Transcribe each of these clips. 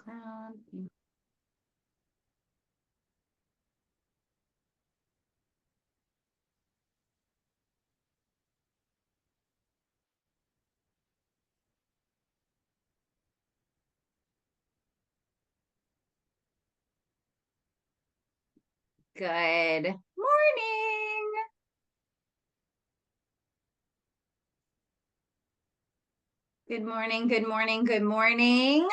background. Good morning. Good morning. Good morning. Good morning.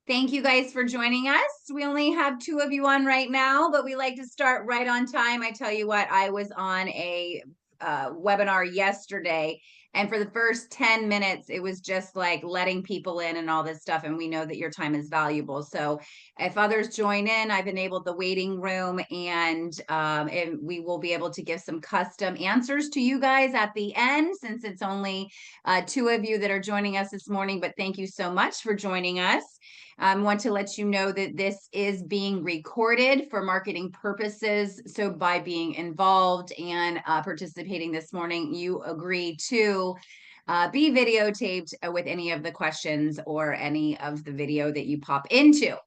Thank you guys for joining us. We only have 2 of you on right now, but we like to start right on time. I tell you what, I was on a webinar yesterday, and for the first 10 minutes, it was just like letting people in and all this stuff. And we know that your time is valuable. So if others join in, I've enabled the waiting room, and we will be able to give some custom answers to you guys at the end, since it's only 2 of you that are joining us this morning. But thank you so much for joining us. Want to let you know that this is being recorded for marketing purposes. So by being involved and participating this morning, you agree to be videotaped with any of the questions or any of the video that you pop into.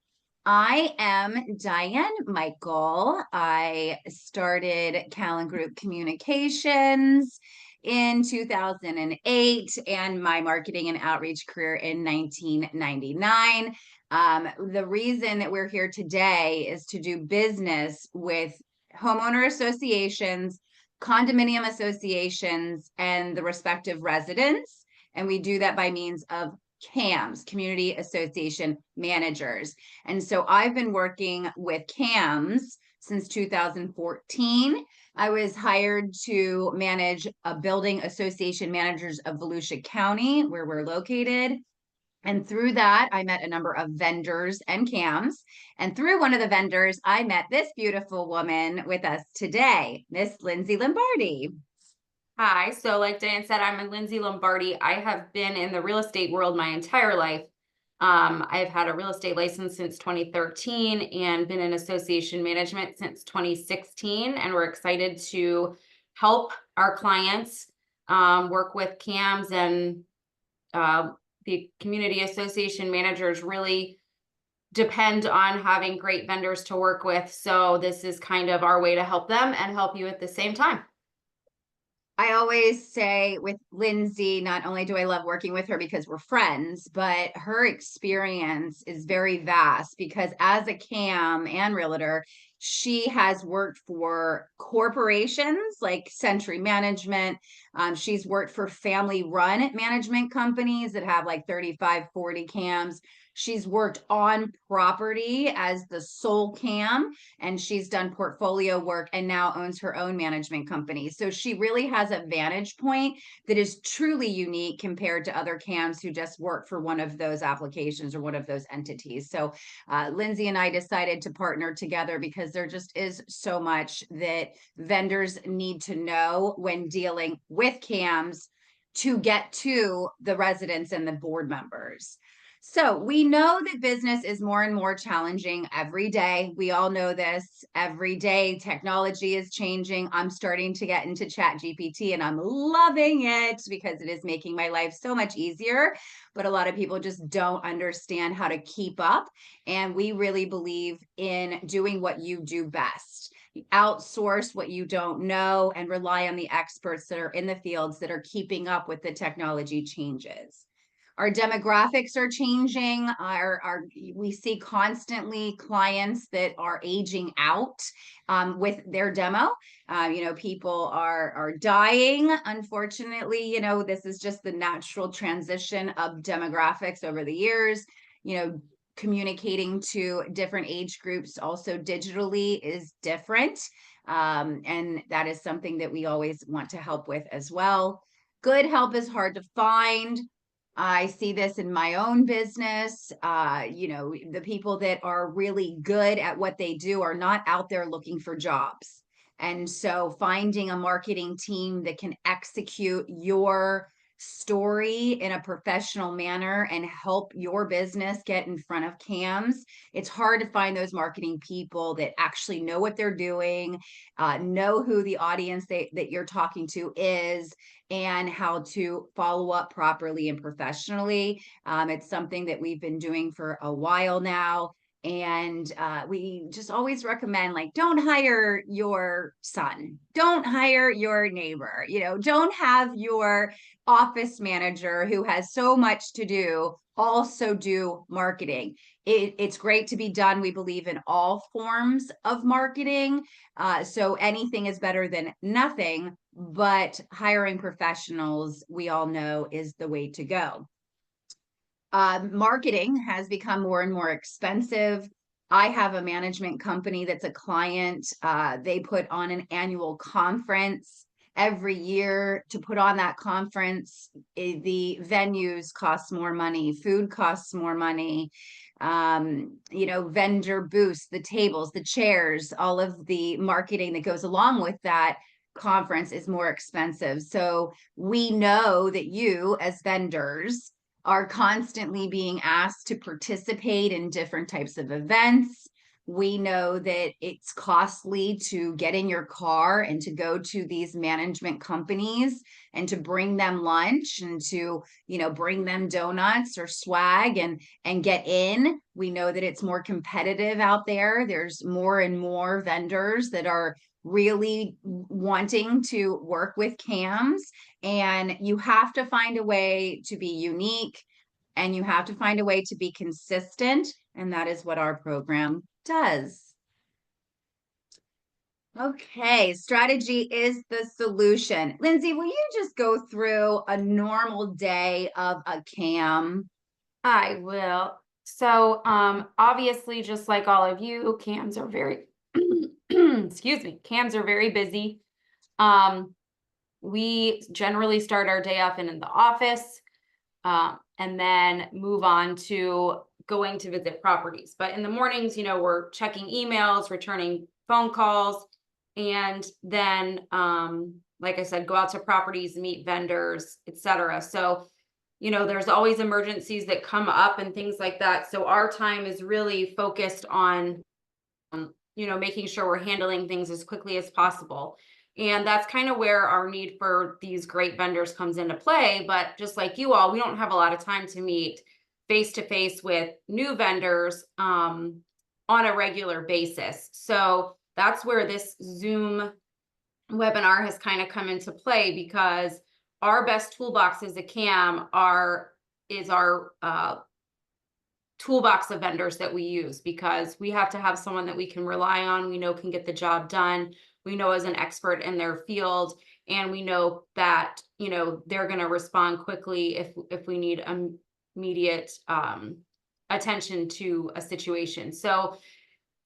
I am Diane Michael. I started Callan Group Communications in 2008 and my marketing and outreach career in 1999. The reason that we're here today is to do business with homeowner associations, condominium associations, and the respective residents. And we do that by means of CAMs, Community Association Managers. And so I've been working with CAMs since 2014. I was hired to manage a building association managers of Volusia County, where we're located. And through that, I met a number of vendors and CAMs. And through one of the vendors, I met this beautiful woman with us today, Miss Lindsay Lombardi. Hi, so like Diane said, I'm Lindsay Lombardi. I have been in the real estate world my entire life. I've had a real estate license since 2013 and been in association management since 2016. And we're excited to help our clients work with CAMs, and the community association managers really depend on having great vendors to work with. So this is kind of our way to help them and help you at the same time. I always say with Lindsay, not only do I love working with her because we're friends, but her experience is very vast because as a CAM and realtor, she has worked for corporations like Century Management. She's worked for family run management companies that have like 35, 40 CAMs. She's worked on property as the sole CAM, and she's done portfolio work and now owns her own management company. So she really has a vantage point that is truly unique compared to other CAMs who just work for one of those applications or one of those entities. So Lindsay and I decided to partner together because there just is so much that vendors need to know when dealing with CAMs to get to the residents and the board members. So we know that business is more and more challenging every day. We all know this. Every day, technology is changing. I'm starting to get into Chat GPT and I'm loving it because it is making my life so much easier. But a lot of people just don't understand how to keep up. And we really believe in doing what you do best. Outsource what you don't know and rely on the experts that are in the fields that are keeping up with the technology changes. Our demographics are changing. We see constantly clients that are aging out with their demo. People are dying. Unfortunately, this is just the natural transition of demographics over the years. Communicating to different age groups also digitally is different. And that is something that we always want to help with as well. Good help is hard to find. I see this in my own business. The people that are really good at what they do are not out there looking for jobs. And so finding a marketing team that can execute your story in a professional manner and help your business get in front of CAMs, it's hard to find those marketing people that actually know what they're doing, know who the audience that you're talking to is, and how to follow up properly and professionally. It's something that we've been doing for a while now. And we just always recommend, like, don't hire your son, don't hire your neighbor, don't have your office manager who has so much to do also do marketing. It's great to be done. We believe in all forms of marketing. So anything is better than nothing, but hiring professionals, we all know, is the way to go. Marketing has become more and more expensive. I have a management company that's a client. They put on an annual conference every year. To put on that conference, the venues cost more money, food costs more money, vendor booths, the tables, the chairs, all of the marketing that goes along with that conference is more expensive. So we know that you, as vendors, are constantly being asked to participate in different types of events. We know that it's costly to get in your car and to go to these management companies and to bring them lunch and to, bring them donuts or swag and get in. We know that it's more competitive out there. There's more and more vendors that are really wanting to work with CAMs, and you have to find a way to be unique, and you have to find a way to be consistent. And that is what our program does. Okay, strategy is the solution. Lindsay, will you just go through a normal day of a CAM? I will. So, obviously, just like all of you, CAMs are very, excuse me, CAMs are very busy. We generally start our day off in the office, and then move on to going to visit properties. But in the mornings, we're checking emails, returning phone calls, and then, like I said, go out to properties, meet vendors, etc. So, there's always emergencies that come up and things like that. So our time is really focused on, making sure we're handling things as quickly as possible. And that's kind of where our need for these great vendors comes into play. But just like you all, we don't have a lot of time to meet face to face with new vendors on a regular basis. So that's where this Zoom webinar has kind of come into play, because our best toolbox as a CAM is our toolbox of vendors that we use, because we have to have someone that we can rely on, we know can get the job done, we know is an expert in their field, and we know that they're going to respond quickly if we need immediate attention to a situation. So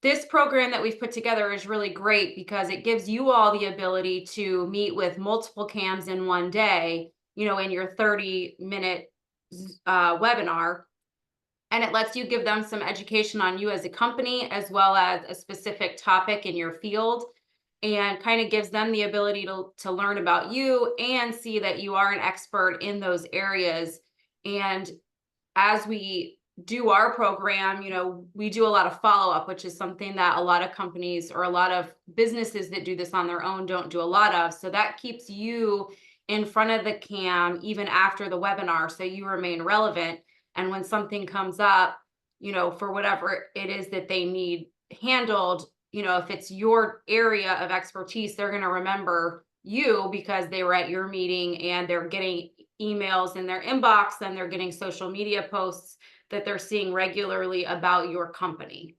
this program that we've put together is really great because it gives you all the ability to meet with multiple CAMs in one day, in your 30-minute webinar. And it lets you give them some education on you as a company, as well as a specific topic in your field, and kind of gives them the ability to learn about you and see that you are an expert in those areas. And as we do our program, we do a lot of follow-up, which is something that a lot of companies or a lot of businesses that do this on their own don't do a lot of. So that keeps you in front of the CAM even after the webinar, so you remain relevant. And when something comes up, for whatever it is that they need handled, if it's your area of expertise, they're going to remember you because they were at your meeting, and they're getting emails in their inbox, and they're getting social media posts that they're seeing regularly about your company.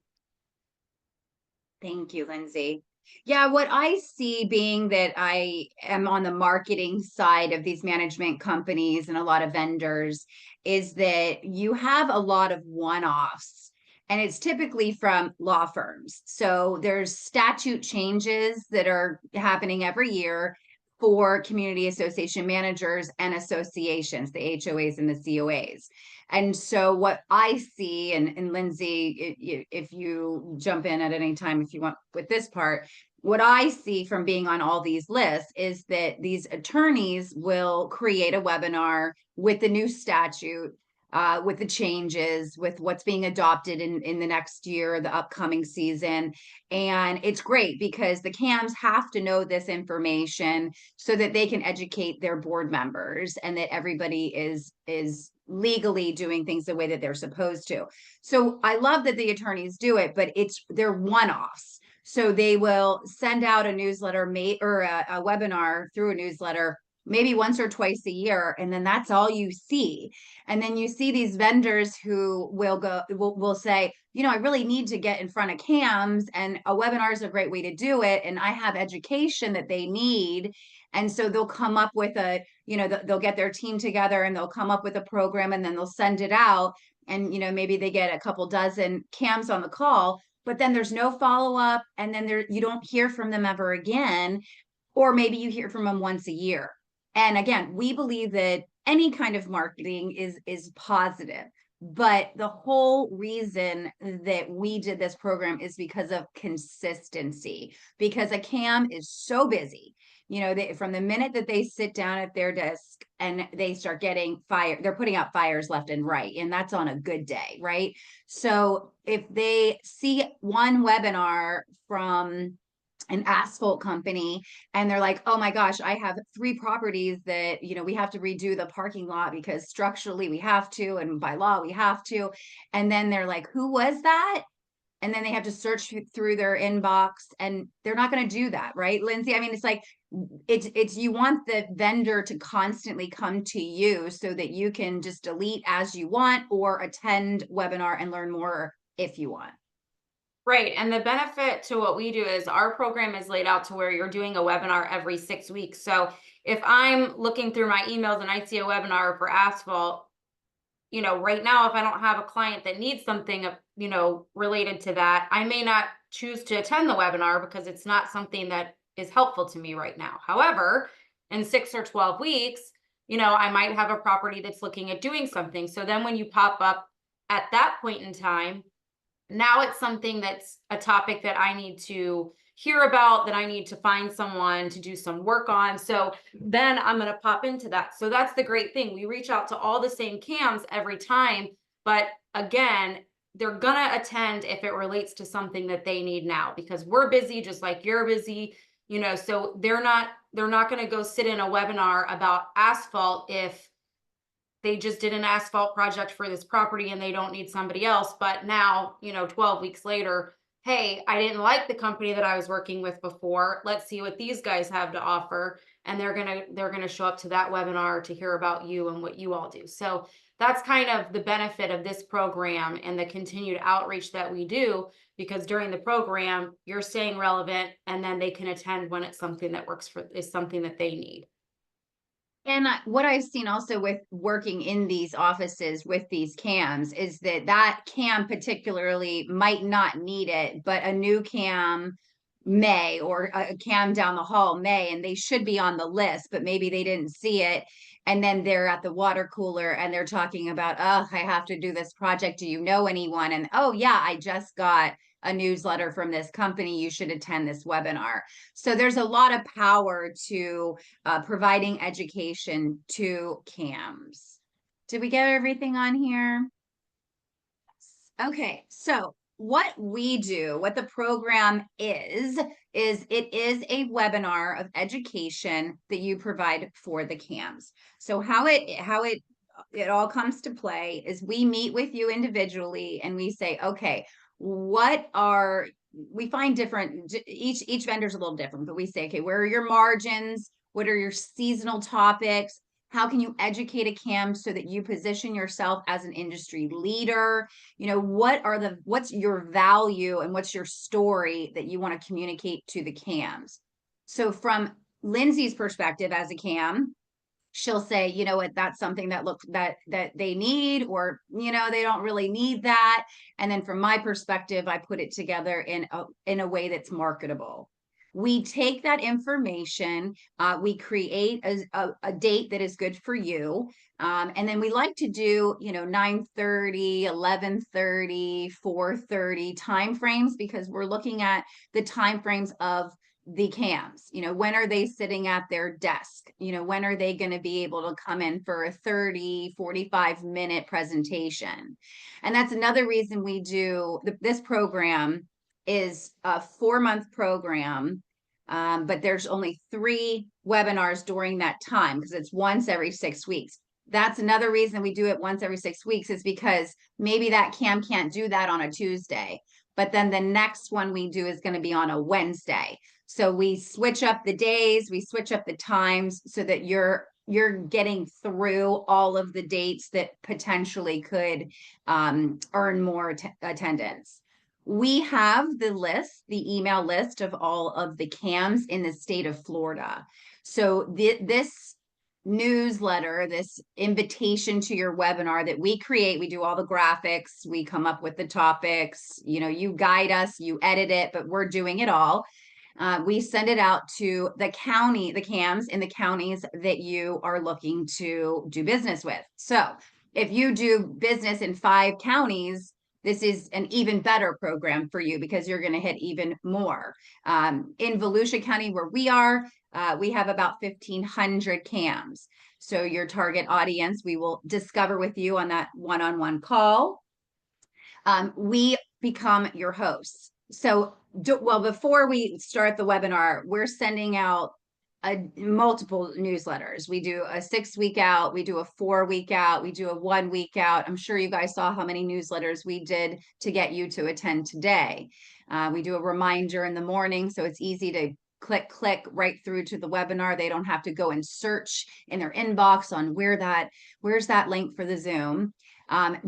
Thank you, Lindsay. Yeah, what I see, being that I am on the marketing side of these management companies and a lot of vendors, is that you have a lot of one-offs, and it's typically from law firms. So there's statute changes that are happening every year for community association managers and associations, the HOAs and the COAs. And so what I see, and Lindsay, if you jump in at any time, if you want with this part, what I see from being on all these lists is that these attorneys will create a webinar with the new statute, with the changes, with what's being adopted in the next year, the upcoming season. And it's great because the CAMs have to know this information so that they can educate their board members and that everybody is legally doing things the way that they're supposed to. So I love that the attorneys do it, but they're one-offs. So they will send out a newsletter or a webinar through a newsletter maybe once or twice a year, and then that's all you see. And then you see these vendors who will say, I really need to get in front of CAMs, and a webinar is a great way to do it, and I have education that they need. And so they'll come up with they'll get their team together and they'll come up with a program, and then they'll send it out. And maybe they get a couple dozen CAMs on the call, but then there's no follow-up, and then you don't hear from them ever again, or maybe you hear from them once a year. And again, we believe that any kind of marketing is positive, but the whole reason that we did this program is because of consistency, because a CAM is so busy. From the minute that they sit down at their desk and they start getting fired, they're putting out fires left and right, and that's on a good day, right? So if they see one webinar from an asphalt company and they're like, oh my gosh, I have 3 properties that we have to redo the parking lot because structurally we have to, and by law we have to, and then they're like, who was that? And then they have to search through their inbox, and they're not going to do that, right, Lindsay? I mean, it's like it's you want the vendor to constantly come to you so that you can just delete as you want or attend webinar and learn more if you want. Right. And the benefit to what we do is our program is laid out to where you're doing a webinar every 6 weeks. So if I'm looking through my emails and I see a webinar for asphalt, right now, if I don't have a client that needs something, related to that, I may not choose to attend the webinar because it's not something that is helpful to me right now. However, in 6 or 12 weeks, I might have a property that's looking at doing something. So then when you pop up at that point in time, now it's something that's a topic that I need to hear about, that I need to find someone to do some work on. So then I'm going to pop into that. So that's the great thing. We reach out to all the same CAMs every time, but again, they're going to attend if it relates to something that they need now, because we're busy just like you're busy, so they're not going to go sit in a webinar about asphalt if they just did an asphalt project for this property and they don't need somebody else. But now, 12 weeks later, hey, I didn't like the company that I was working with before. Let's see what these guys have to offer. And they're going to show up to that webinar to hear about you and what you all do. So that's kind of the benefit of this program and the continued outreach that we do, because during the program, you're staying relevant, and then they can attend when it's something that is something that they need. And what I've seen also with working in these offices with these CAMs is that CAM particularly might not need it, but a new CAM may, or a CAM down the hall may, and they should be on the list, but maybe they didn't see it. And then they're at the water cooler and they're talking about, oh, I have to do this project. Do you know anyone? And oh yeah, I just got a newsletter from this company. You should attend this webinar. So there's a lot of power to providing education to CAMs. Did we get everything on here? Okay, so what we do, what the program is it is a webinar of education that you provide for the CAMs. So how it all comes to play is we meet with you individually and we say, okay, we find different, each vendor's a little different, but we say, okay, where are your margins? What are your seasonal topics? How can you educate a CAM so that you position yourself as an industry leader? What's your value and what's your story that you want to communicate to the CAMs? So from Lindsay's perspective as a CAM, she'll say, you know what, that's something that they need, or they don't really need that. And then from my perspective, I put it together in a way that's marketable. We take that information, we create a date that is good for you. And then we like to do, 9:30, 11:30, 4:30 timeframes, because we're looking at the timeframes of the cams. When are they sitting at their desk? When are they going to be able to come in for a 30, 45-minute presentation? And that's another reason we do this program is a 4-month program, but there's only 3 webinars during that time because it's once every 6 weeks. That's another reason we do it once every 6 weeks, is because maybe that cam can't do that on a Tuesday, but then the next one we do is going to be on a Wednesday. So we switch up the days, we switch up the times so that you're getting through all of the dates that potentially could earn more attendance. We have the email list of all of the cams in the state of Florida. So this newsletter, this invitation to your webinar that we create, we do all the graphics, we come up with the topics, you guide us, you edit it, but we're doing it all. We send it out to the cams in the counties that you are looking to do business with. So if you do business in 5 counties, this is an even better program for you because you're going to hit even more. In Volusia County, where we are, we have about 1,500 cams. So your target audience, we will discover with you on that one-on-one call. We become your hosts. So, before we start the webinar, we're sending out multiple newsletters. We do a 6-week out, we do a 4-week out, we do a 1-week out. I'm sure you guys saw how many newsletters we did to get you to attend today. We do a reminder in the morning, so it's easy to click right through to the webinar. They don't have to go and search in their inbox on where's that link for the Zoom.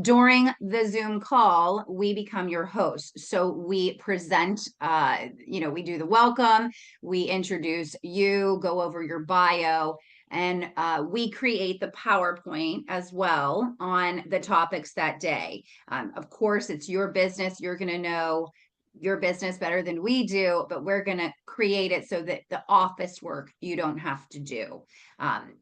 During the Zoom call, we become your host. So we present, we do the welcome, we introduce you, go over your bio, and we create the PowerPoint as well on the topics that day. Of course, it's your business. You're going to know your business better than we do, but we're going to create it so that the office work you don't have to do.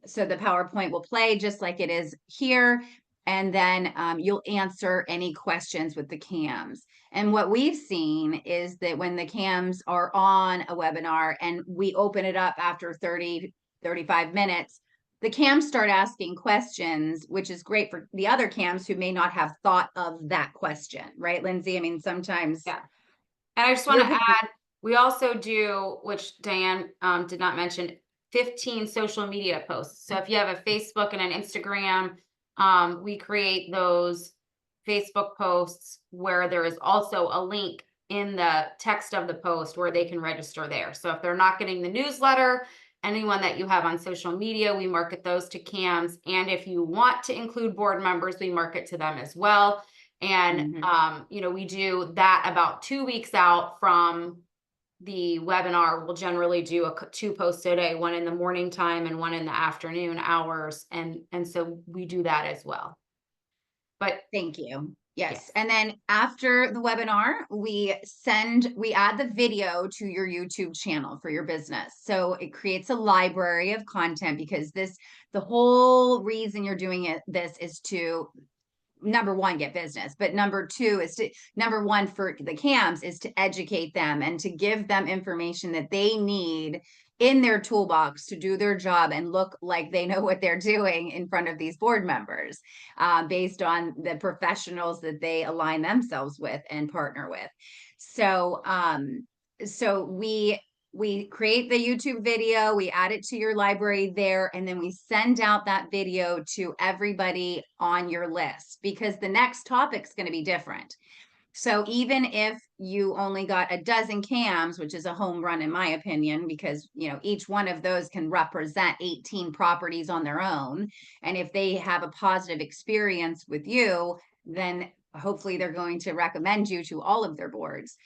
So the PowerPoint will play just like it is here. And then you'll answer any questions with the cams. And what we've seen is that when the cams are on a webinar and we open it up after 30, 35 minutes, the cams start asking questions, which is great for the other cams who may not have thought of that question. Right, Lindsay? I mean, sometimes. Yeah. And I just want to add, we also do, which Diane did not mention, 15 social media posts. So if you have a Facebook and an Instagram, we create those Facebook posts where there is also a link in the text of the post where they can register there. So if they're not getting the newsletter, anyone that you have on social media, we market those to cams. And if you want to include board members, we market to them as well. And, we do that about 2 weeks out from the webinar. We'll generally do 2 posts a day, one in the morning time and one in the afternoon hours. And so we do that as well. But thank you. Yes. And then after the webinar, we add the video to your YouTube channel for your business. So it creates a library of content, because the whole reason you're doing this is to, number one, get business, but number one for the cams is to educate them and to give them information that they need in their toolbox to do their job and look like they know what they're doing in front of these board members, based on the professionals that they align themselves with and partner with. So, we create the YouTube video, we add it to your library there, and then we send out that video to everybody on your list, because the next topic's going to be different. So even if you only got a dozen cams, which is a home run in my opinion, because each one of those can represent 18 properties on their own. And if they have a positive experience with you, then hopefully they're going to recommend you to all of their boards.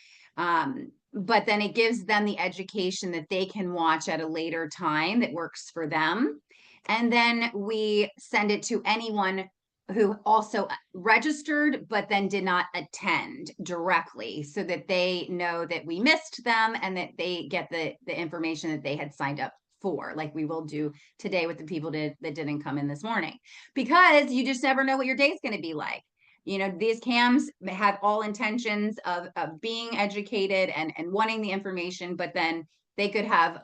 But then it gives them the education that they can watch at a later time that works for them. And then we send it to anyone who also registered, but then did not attend directly, so that they know that we missed them and that they get the information that they had signed up for, like we will do today with the people that didn't come in this morning, because you just never know what your day's going to be like. You know, these cams have all intentions of being educated and wanting the information, but then they could have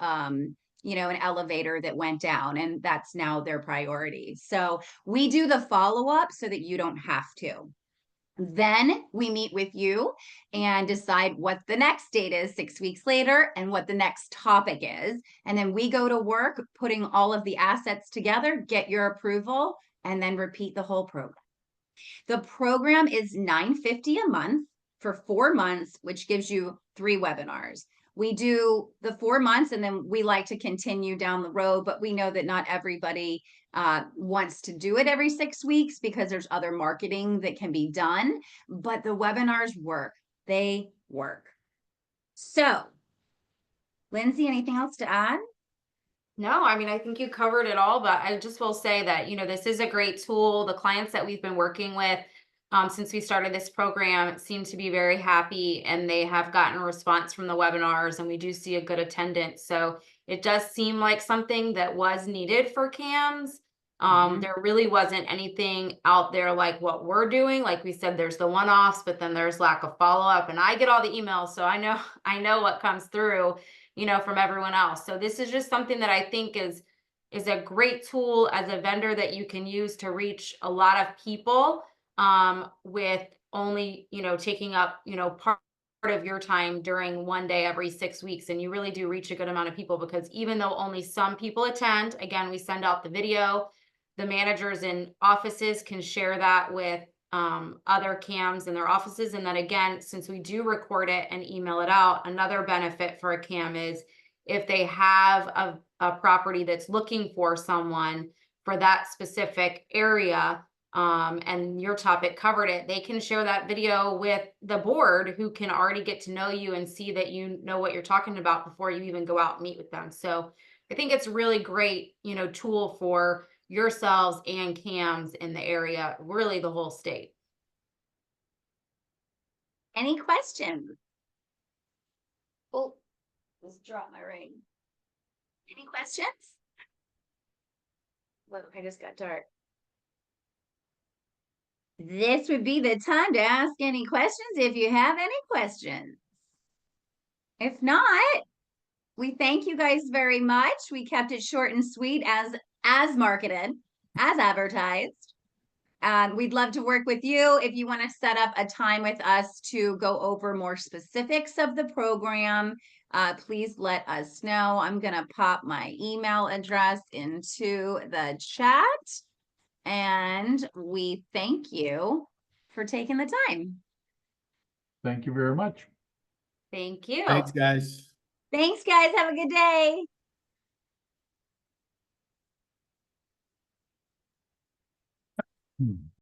you know, an elevator that went down, and that's now their priority. So we do the follow-up so that you don't have to. Then we meet with you and decide what the next date is 6 weeks later and what the next topic is. And then we go to work putting all of the assets together, get your approval, and then repeat the whole program. The program is $950 a month for 4 months, which gives you 3 webinars. We do the 4 months and then we like to continue down the road, but we know that not everybody wants to do it every 6 weeks because there's other marketing that can be done, but the webinars work. They work. So, Lindsay, anything else to add? No, I mean, I think you covered it all, but I just will say that, this is a great tool. The clients that we've been working with since we started this program seem to be very happy, and they have gotten a response from the webinars, and we do see a good attendance. So it does seem like something that was needed for CAMs. There really wasn't anything out there like what we're doing. Like we said, there's the one-offs, but then there's lack of follow-up, and I get all the emails, so I know what comes through, from everyone else. So this is just something that I think is a great tool as a vendor that you can use to reach a lot of people with only, taking up, part of your time during one day every 6 weeks. And you really do reach a good amount of people, because even though only some people attend, again, we send out the video, the managers in offices can share that with other CAMs in their offices. And then again, since we do record it and email it out, another benefit for a CAM is if they have a property that's looking for someone for that specific area, and your topic covered it, they can share that video with the board, who can already get to know you and see that you know what you're talking about before you even go out and meet with them. So I think it's really great, tool for yourselves and CAMs in the area, really the whole state. Any questions? Oh, just dropped my ring. Any questions? Look, I just got dark. This would be the time to ask any questions if you have any questions. If not, we thank you guys very much. We kept it short and sweet as marketed, as advertised. We'd love to work with you. If you want to set up a time with us to go over more specifics of the program, please let us know. I'm going to pop my email address into the chat. And we thank you for taking the time. Thank you very much. Thank you. Thanks, guys. Thanks, guys. Have a good day.